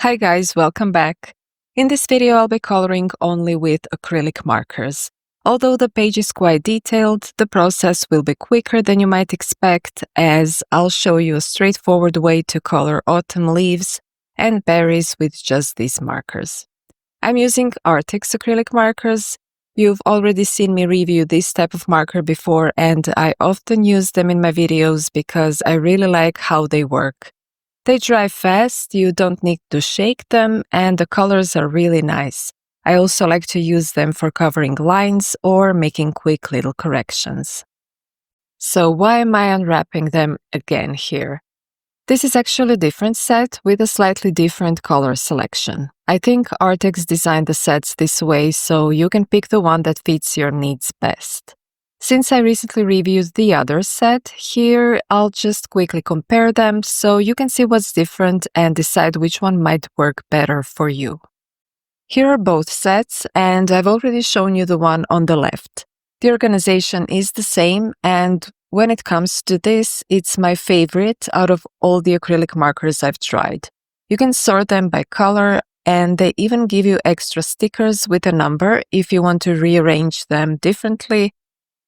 Hi guys, welcome back. In this video, I'll be coloring only with acrylic markers. Although the page is quite detailed, the process will be quicker than you might expect, as I'll show you a straightforward way to color autumn leaves and berries with just these markers. I'm using Arrtx acrylic markers. You've already seen me review this type of marker before, and I often use them in my videos because I really like how they work. They dry fast, you don't need to shake them, and the colors are really nice. I also like to use them for covering lines or making quick little corrections. So why am I unwrapping them again here? This is actually a different set with a slightly different color selection. I think Arrtx designed the sets this way so you can pick the one that fits your needs best. Since I recently reviewed the other set, here I'll just quickly compare them so you can see what's different and decide which one might work better for you. Here are both sets, and I've already shown you the one on the left. The organization is the same, and when it comes to this, it's my favorite out of all the acrylic markers I've tried. You can sort them by color, and they even give you extra stickers with a number if you want to rearrange them differently,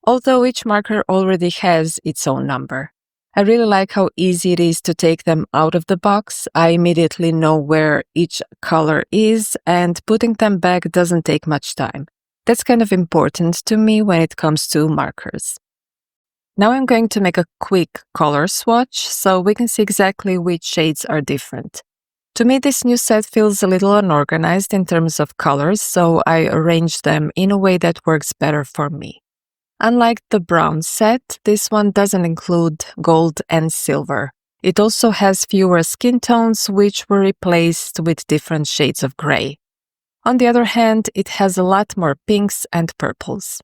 although each marker already has its own number. I really like how easy it is to take them out of the box. I immediately know where each color is, and putting them back doesn't take much time. That's kind of important to me when it comes to markers. Now I'm going to make a quick color swatch so we can see exactly which shades are different. To me, this new set feels a little unorganized in terms of colors, so I arranged them in a way that works better for me. Unlike the brown set, this one doesn't include gold and silver. It also has fewer skin tones, which were replaced with different shades of gray. On the other hand, it has a lot more pinks and purples.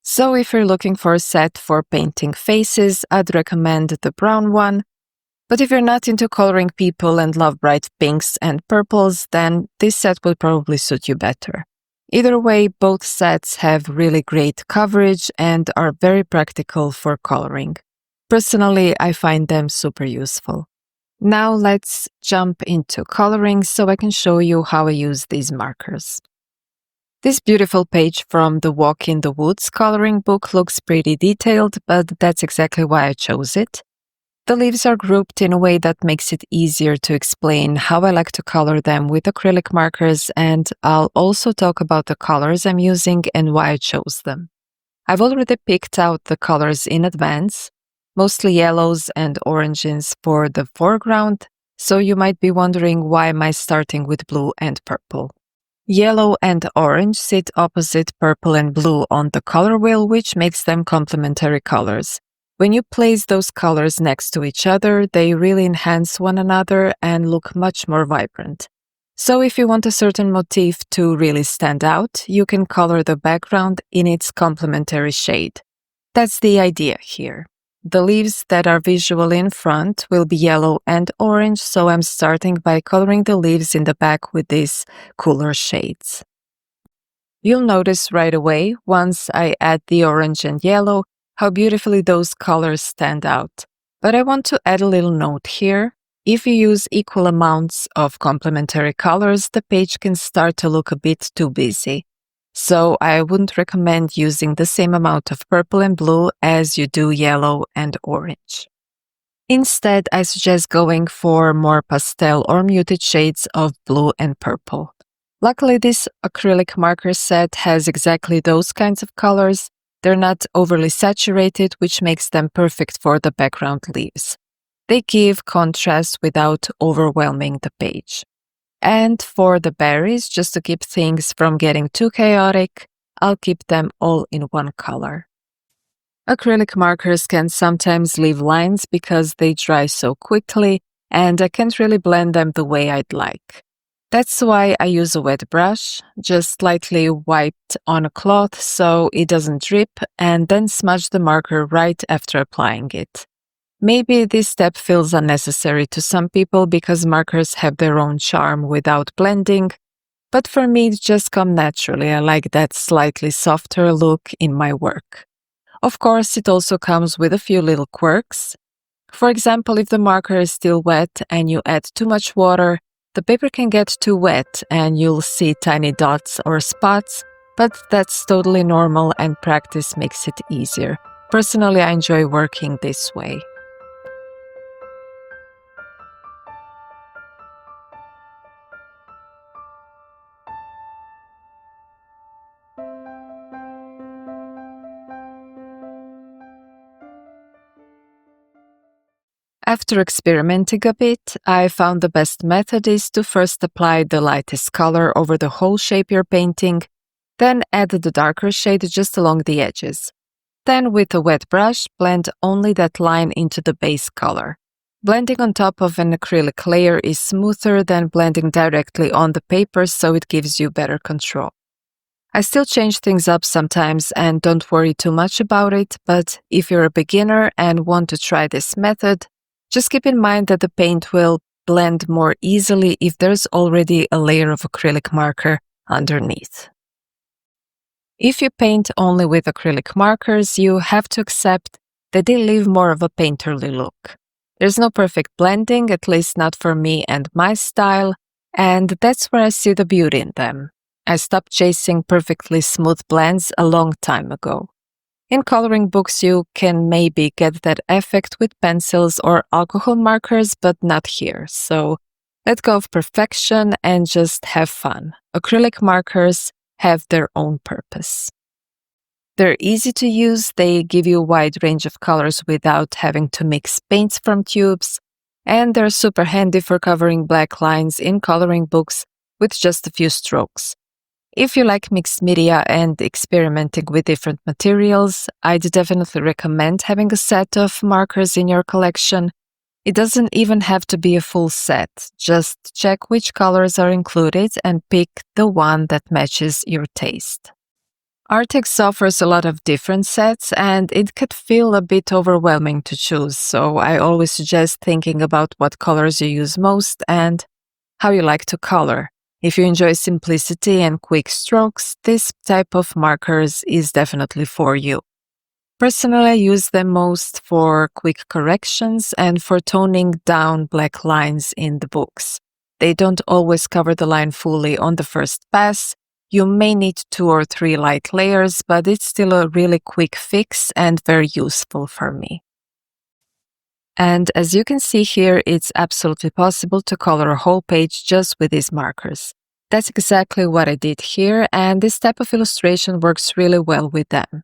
So if you're looking for a set for painting faces, I'd recommend the brown one. But if you're not into coloring people and love bright pinks and purples, then this set will probably suit you better. Either way, both sets have really great coverage and are very practical for coloring. Personally, I find them super useful. Now let's jump into coloring so I can show you how I use these markers. This beautiful page from the Walk in the Woods coloring book looks pretty detailed, but that's exactly why I chose it. The leaves are grouped in a way that makes it easier to explain how I like to color them with acrylic markers, and I'll also talk about the colors I'm using and why I chose them. I've already picked out the colors in advance, mostly yellows and oranges for the foreground, so you might be wondering why am I starting with blue and purple. Yellow and orange sit opposite purple and blue on the color wheel, which makes them complementary colors. When you place those colors next to each other, they really enhance one another and look much more vibrant. So if you want a certain motif to really stand out, you can color the background in its complementary shade. That's the idea here. The leaves that are visual in front will be yellow and orange, so I'm starting by coloring the leaves in the back with these cooler shades. You'll notice right away, once I add the orange and yellow, how beautifully those colors stand out. But I want to add a little note here. If you use equal amounts of complementary colors, the page can start to look a bit too busy. So I wouldn't recommend using the same amount of purple and blue as you do yellow and orange. Instead, I suggest going for more pastel or muted shades of blue and purple. Luckily, this acrylic marker set has exactly those kinds of colors. They're not overly saturated, which makes them perfect for the background leaves. They give contrast without overwhelming the page. And for the berries, just to keep things from getting too chaotic, I'll keep them all in one color. Acrylic markers can sometimes leave lines because they dry so quickly, and I can't really blend them the way I'd like. That's why I use a wet brush, just lightly wiped on a cloth so it doesn't drip, and then smudge the marker right after applying it. Maybe this step feels unnecessary to some people because markers have their own charm without blending, but for me it just comes naturally. I like that slightly softer look in my work. Of course, it also comes with a few little quirks. For example, if the marker is still wet and you add too much water, The paper can get too wet and you'll see tiny dots or spots, but that's totally normal and practice makes it easier. Personally, I enjoy working this way. After experimenting a bit, I found the best method is to first apply the lightest color over the whole shape you're painting, then add the darker shade just along the edges. Then with a wet brush, blend only that line into the base color. Blending on top of an acrylic layer is smoother than blending directly on the paper, so it gives you better control. I still change things up sometimes and don't worry too much about it, but if you're a beginner and want to try this method, just keep in mind that the paint will blend more easily if there's already a layer of acrylic marker underneath. If you paint only with acrylic markers, you have to accept that they leave more of a painterly look. There's no perfect blending, at least not for me and my style, and that's where I see the beauty in them. I stopped chasing perfectly smooth blends a long time ago. In coloring books, you can maybe get that effect with pencils or alcohol markers, but not here. So let go of perfection and just have fun. Acrylic markers have their own purpose. They're easy to use, they give you a wide range of colors without having to mix paints from tubes, and they're super handy for covering black lines in coloring books with just a few strokes. If you like mixed media and experimenting with different materials, I'd definitely recommend having a set of markers in your collection. It doesn't even have to be a full set. Just check which colors are included and pick the one that matches your taste. Arrtx offers a lot of different sets and it could feel a bit overwhelming to choose, so I always suggest thinking about what colors you use most and how you like to color. If you enjoy simplicity and quick strokes, this type of markers is definitely for you. Personally, I use them most for quick corrections and for toning down black lines in the books. They don't always cover the line fully on the first pass. You may need 2 or 3 light layers, but it's still a really quick fix and very useful for me. And as you can see here, it's absolutely possible to color a whole page just with these markers. That's exactly what I did here, and this type of illustration works really well with them.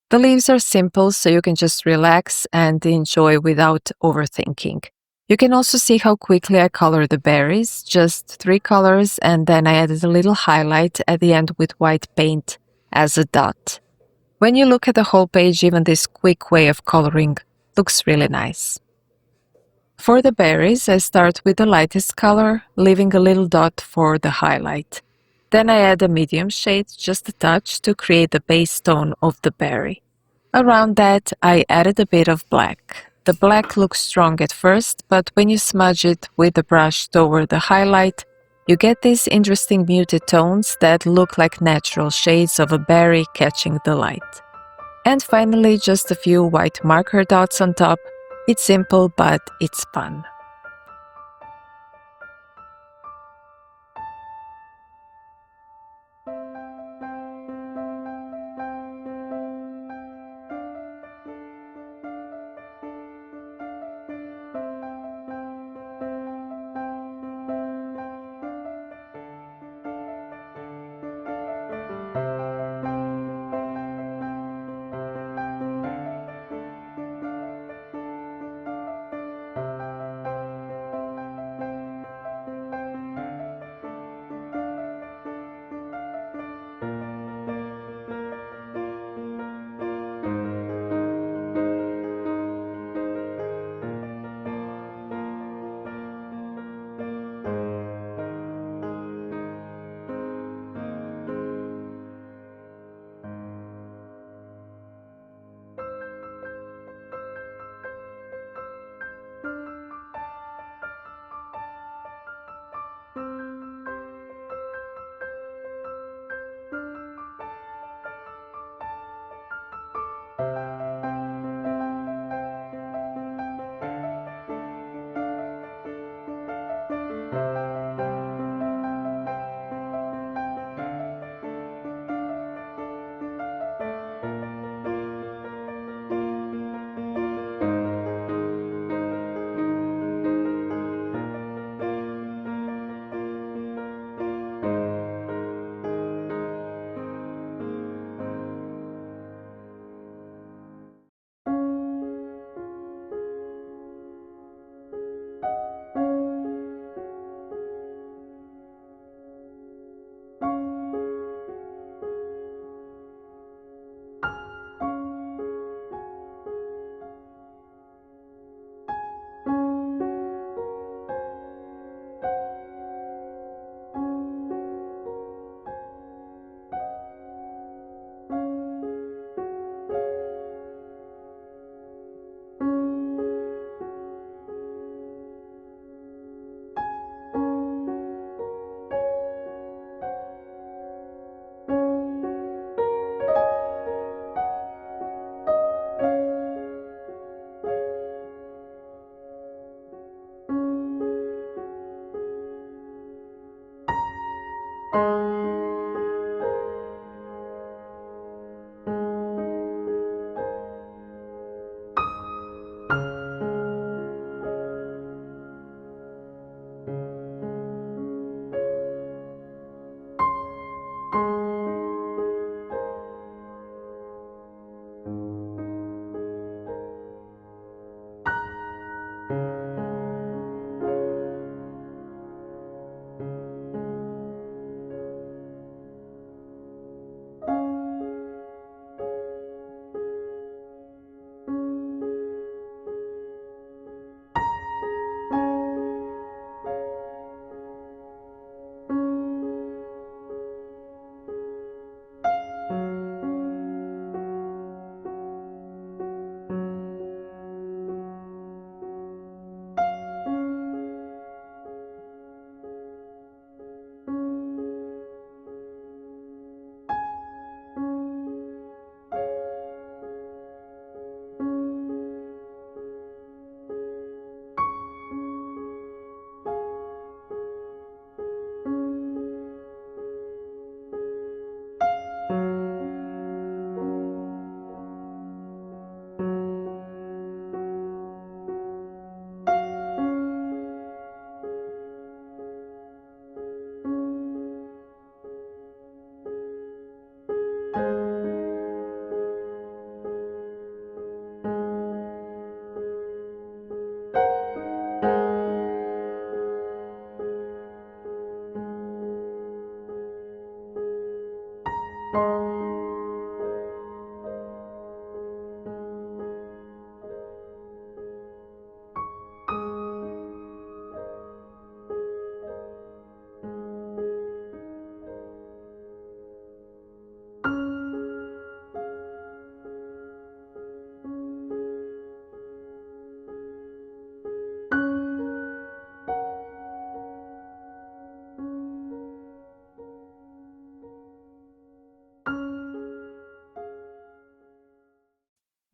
The leaves are simple, so you can just relax and enjoy without overthinking. You can also see how quickly I color the berries, just 3 colors, and then I added a little highlight at the end with white paint as a dot. When you look at the whole page, even this quick way of coloring looks really nice. For the berries, I start with the lightest color, leaving a little dot for the highlight. Then I add a medium shade, just a touch, to create the base tone of the berry. Around that, I added a bit of black. The black looks strong at first, but when you smudge it with the brush toward the highlight, you get these interesting muted tones that look like natural shades of a berry catching the light. And finally, just a few white marker dots on top. It's simple, but it's fun.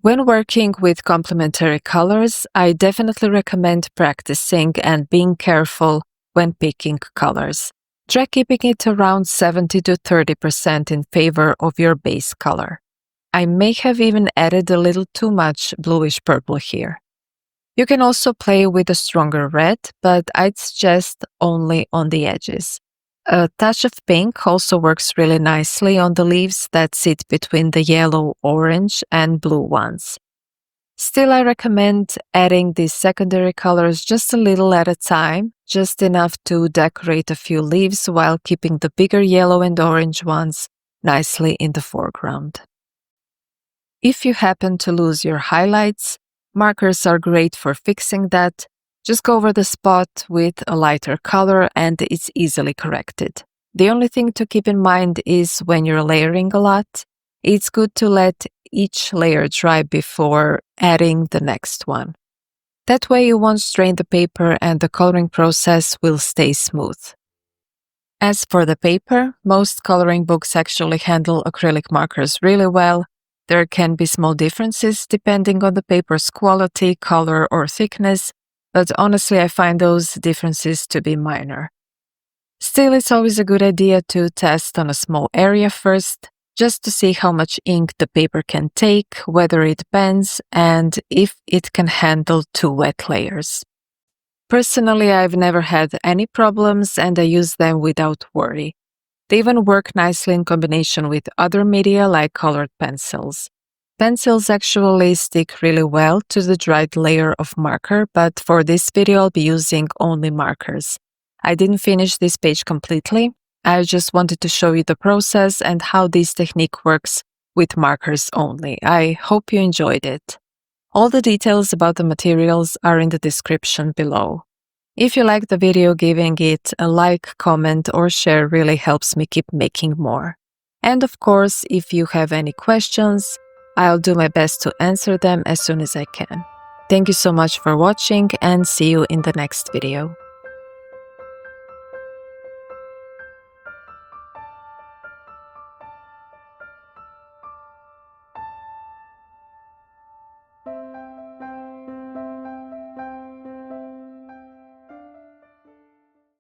When working with complementary colors, I definitely recommend practicing and being careful when picking colors. Try keeping it around 70 to 30% in favor of your base color. I may have even added a little too much bluish purple here. You can also play with a stronger red, but I'd suggest only on the edges. A touch of pink also works really nicely on the leaves that sit between the yellow, orange, and blue ones. Still, I recommend adding these secondary colors just a little at a time, just enough to decorate a few leaves while keeping the bigger yellow and orange ones nicely in the foreground. If you happen to lose your highlights, markers are great for fixing that. Just go over the spot with a lighter color and it's easily corrected. The only thing to keep in mind is when you're layering a lot, it's good to let each layer dry before adding the next one. That way you won't strain the paper and the coloring process will stay smooth. As for the paper, most coloring books actually handle acrylic markers really well. There can be small differences depending on the paper's quality, color, or thickness, but honestly I find those differences to be minor. Still, it's always a good idea to test on a small area first, just to see how much ink the paper can take, whether it bends, and if it can handle 2 wet layers. Personally, I've never had any problems and I use them without worry. They even work nicely in combination with other media like colored pencils. Pencils actually stick really well to the dried layer of marker, but for this video I'll be using only markers. I didn't finish this page completely. I just wanted to show you the process and how this technique works with markers only. I hope you enjoyed it. All the details about the materials are in the description below. If you like the video, giving it a like, comment, or share really helps me keep making more. And of course, if you have any questions, I'll do my best to answer them as soon as I can. Thank you so much for watching and see you in the next video.